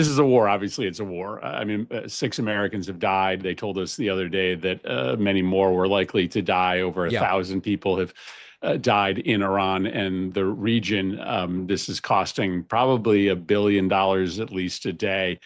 This is a war. Obviously, it's a war. I mean, 6 Americans have died. They told us the other day that many more were likely to die. Over a Yeah. thousand people have died in Iran and the region. This is costing probably $1 billion at least a day.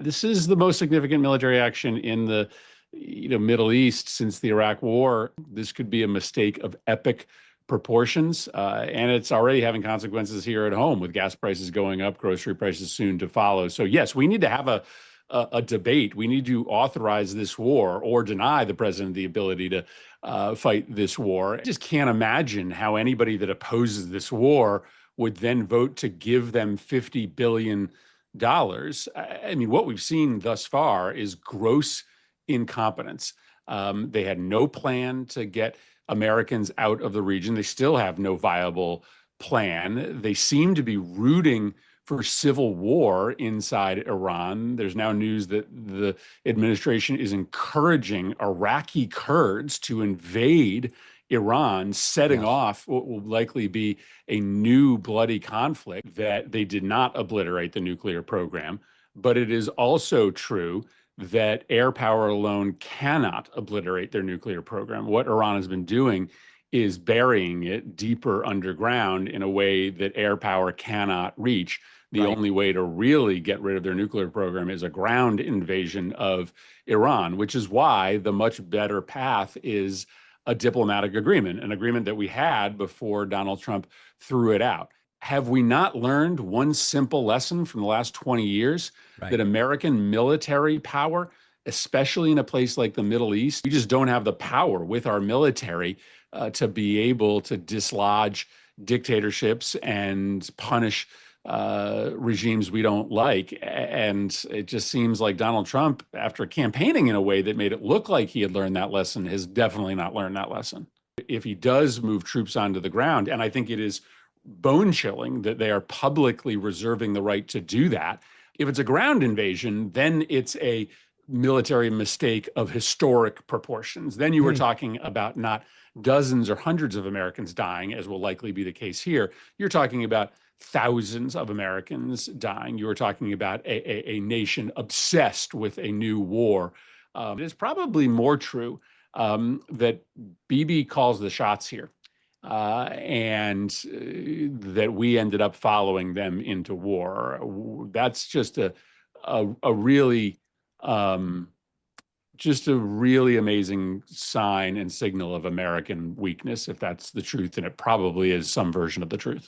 This is the most significant military action in the Middle East since the Iraq War. This could be a mistake of epic proportions, and it's already having consequences here at home with gas prices going up, grocery prices soon to follow. So yes, we need to have a debate. We need to authorize this war or deny the president the ability to fight this war. I just can't imagine how anybody that opposes this war would then vote to give them $50 billion. I mean, what we've seen thus far is gross incompetence. They had no plan to get Americans out of the region. They still have no viable plan. They seem to be rooting for civil war inside Iran. There's now news that the administration is encouraging Iraqi Kurds to invade Iran, setting Yes. off what will likely be a new bloody conflict. That they did not obliterate the nuclear program. But it is also true that air power alone cannot obliterate their nuclear program. What Iran has been doing is burying it deeper underground in a way that air power cannot reach. The Right. only way to really get rid of their nuclear program is a ground invasion of Iran, which is why the much better path is a diplomatic agreement, an agreement that we had before Donald Trump threw it out. Have we not learned one simple lesson from the last 20 years? Right. That American military power, especially in a place like the Middle East, we just don't have the power with our military to be able to dislodge dictatorships and punish regimes we don't like. And it just seems like Donald Trump, after campaigning in a way that made it look like he had learned that lesson, has definitely not learned that lesson. If he does move troops onto the ground, and I think it is bone chilling that they are publicly reserving the right to do that. If it's a ground invasion, then it's a military mistake of historic proportions. Then you were Hmm. talking about not dozens or hundreds of Americans dying, as will likely be the case here. You're talking about thousands of Americans dying. You were talking about a nation obsessed with a new war. It is probably more true that Bibi calls the shots here, and that we ended up following them into war. That's a really um, just a really amazing sign and signal of American weakness, if that's the truth, and it probably is some version of the truth.